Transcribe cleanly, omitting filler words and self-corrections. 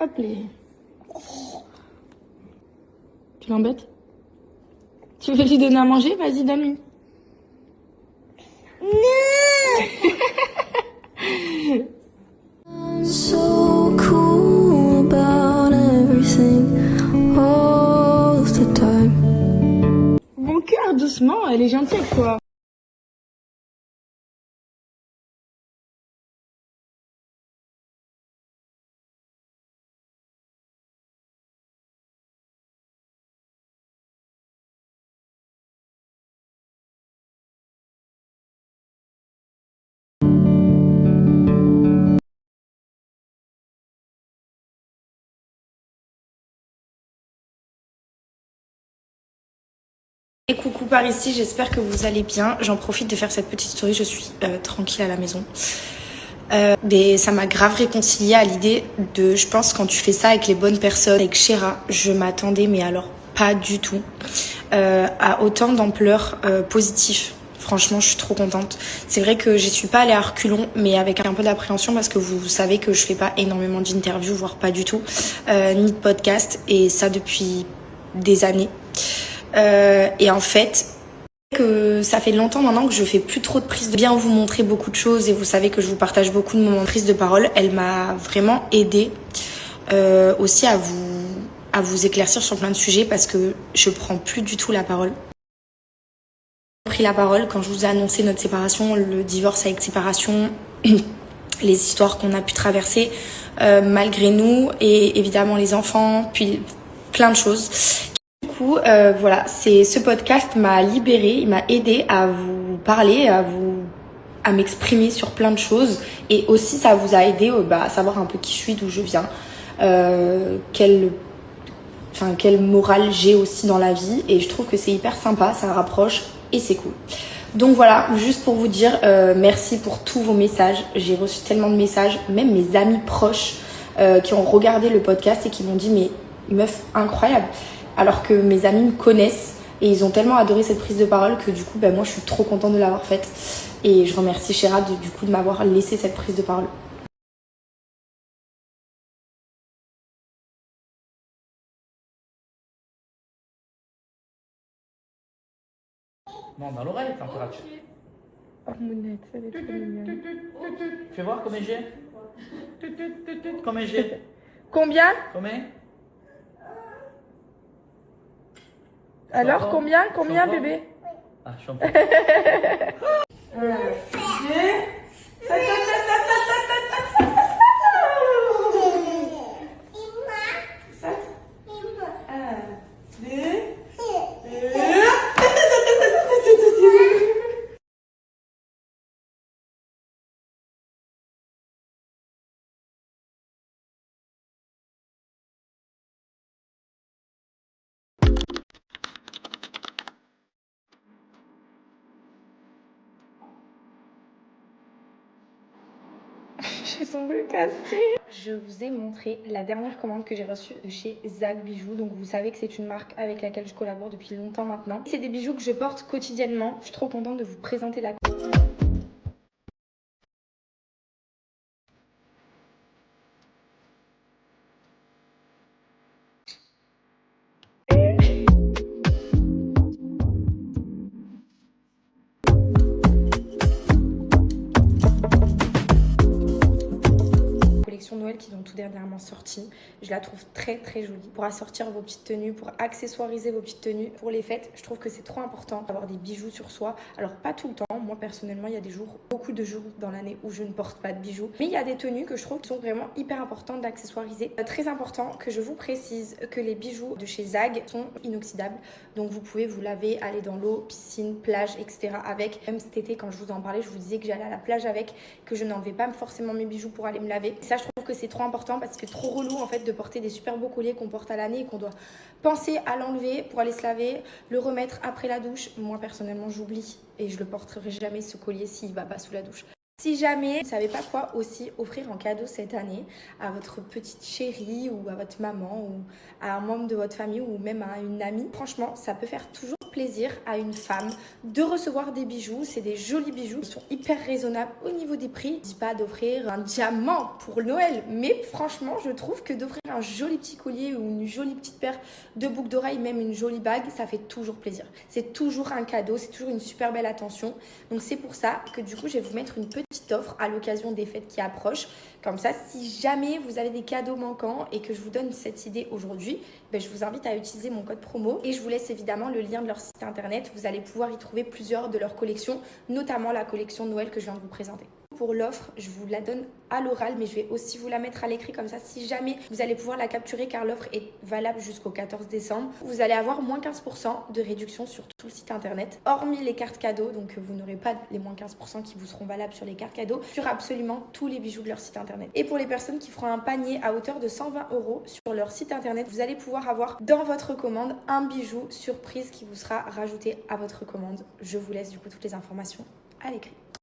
Hop les. Tu l'embêtes? Tu veux lui donner à manger? Vas-y, donne-lui. So cool about everything all of the time. Bon cœur, doucement, elle est gentille avec toi. Et coucou par ici, j'espère que vous allez bien. J'en profite de faire cette petite story, je suis tranquille à la maison. Mais ça m'a grave réconciliée à l'idée de, je pense, quand tu fais ça avec les bonnes personnes, avec Chéra, je m'attendais, mais alors pas du tout, à autant d'ampleur positive. Franchement, je suis trop contente. C'est vrai que j'y suis pas allée à reculons, mais avec un peu d'appréhension parce que vous savez que je fais pas énormément d'interviews, voire pas du tout, ni de podcast, et ça depuis des années. Et en fait, que ça fait longtemps maintenant que je fais plus trop de prise de bien vous montrer beaucoup de choses et vous savez que je vous partage beaucoup de moments de prise de parole. Elle m'a vraiment aidée aussi à vous éclaircir sur plein de sujets parce que je prends plus du tout la parole. J'ai pris la parole quand je vous ai annoncé notre séparation, le divorce avec séparation, les histoires qu'on a pu traverser malgré nous et évidemment les enfants, puis plein de choses. Voilà, ce podcast m'a libérée, il m'a aidé à vous parler, à m'exprimer sur plein de choses et aussi ça vous a aidé à savoir un peu qui je suis, d'où je viens, quelle morale j'ai aussi dans la vie et je trouve que c'est hyper sympa, ça rapproche et c'est cool. Donc voilà, juste pour vous dire merci pour tous vos messages, j'ai reçu tellement de messages, même mes amis proches qui ont regardé le podcast et qui m'ont dit mais meuf incroyable. Alors que mes amis me connaissent et ils ont tellement adoré cette prise de parole que du coup, moi, je suis trop contente de l'avoir faite. Et je remercie Chéra de m'avoir laissé cette prise de parole. Non, dans l'oreille, la température. Oh, Mounette, elle est trop mignonne. Fais voir combien j'ai. Combien j'ai. Combien? Combien? Alors, Chanson. combien, Chanson. bébé? Ah, je suis en train. J'ai son bleu cassé. Je vous ai montré la dernière commande que j'ai reçue de chez Zag Bijoux. Donc vous savez que c'est une marque avec laquelle je collabore depuis longtemps maintenant. C'est des bijoux que je porte quotidiennement. Je suis trop contente de vous présenter la Noël qu'ils ont tout dernièrement sorti. Je la trouve très très jolie pour assortir vos petites tenues, pour accessoiriser vos petites tenues pour les fêtes. Je trouve que c'est trop important d'avoir des bijoux sur soi. Alors pas tout le temps, moi personnellement il y a des jours, beaucoup de jours dans l'année où je ne porte pas de bijoux, mais il y a des tenues que je trouve qui sont vraiment hyper importantes d'accessoiriser. Très important que je vous précise que les bijoux de chez Zag sont inoxydables, donc vous pouvez vous laver, aller dans l'eau, piscine, plage, etc. avec. Même cet été quand je vous en parlais, je vous disais que j'allais à la plage avec, que je n'enlevais pas forcément mes bijoux pour aller me laver. Et ça je trouve que c'est trop important parce que c'est trop relou en fait de porter des super beaux colliers qu'on porte à l'année et qu'on doit penser à l'enlever pour aller se laver, le remettre après la douche. Moi personnellement j'oublie et je le porterai jamais ce collier s'il va pas sous la douche. Si jamais vous ne savez pas quoi aussi offrir en cadeau cette année à votre petite chérie ou à votre maman ou à un membre de votre famille ou même à une amie, franchement ça peut faire toujours plaisir à une femme de recevoir des bijoux. C'est des jolis bijoux, ils sont hyper raisonnables au niveau des prix. Je dis pas d'offrir un diamant pour Noël, mais franchement je trouve que d'offrir un joli petit collier ou une jolie petite paire de boucles d'oreilles, même une jolie bague, ça fait toujours plaisir. C'est toujours un cadeau, c'est toujours une super belle attention. Donc c'est pour ça que du coup je vais vous mettre une petite offre à l'occasion des fêtes qui approchent. Comme ça, si jamais vous avez des cadeaux manquants et que je vous donne cette idée aujourd'hui, je vous invite à utiliser mon code promo et je vous laisse évidemment le lien de leur site internet. Vous allez pouvoir y trouver plusieurs de leurs collections, notamment la collection Noël que je viens de vous présenter. Pour l'offre, je vous la donne à l'oral, mais je vais aussi vous la mettre à l'écrit, comme ça si jamais vous allez pouvoir la capturer, car l'offre est valable jusqu'au 14 décembre. Vous allez avoir moins 15% de réduction sur tout le site internet, hormis les cartes cadeaux, donc vous n'aurez pas les moins 15% qui vous seront valables sur les cartes cadeaux, sur absolument tous les bijoux de leur site internet. Et pour les personnes qui feront un panier à hauteur de 120 € sur leur site internet, vous allez pouvoir avoir dans votre commande un bijou surprise qui vous sera rajouté à votre commande. Je vous laisse du coup toutes les informations à l'écrit.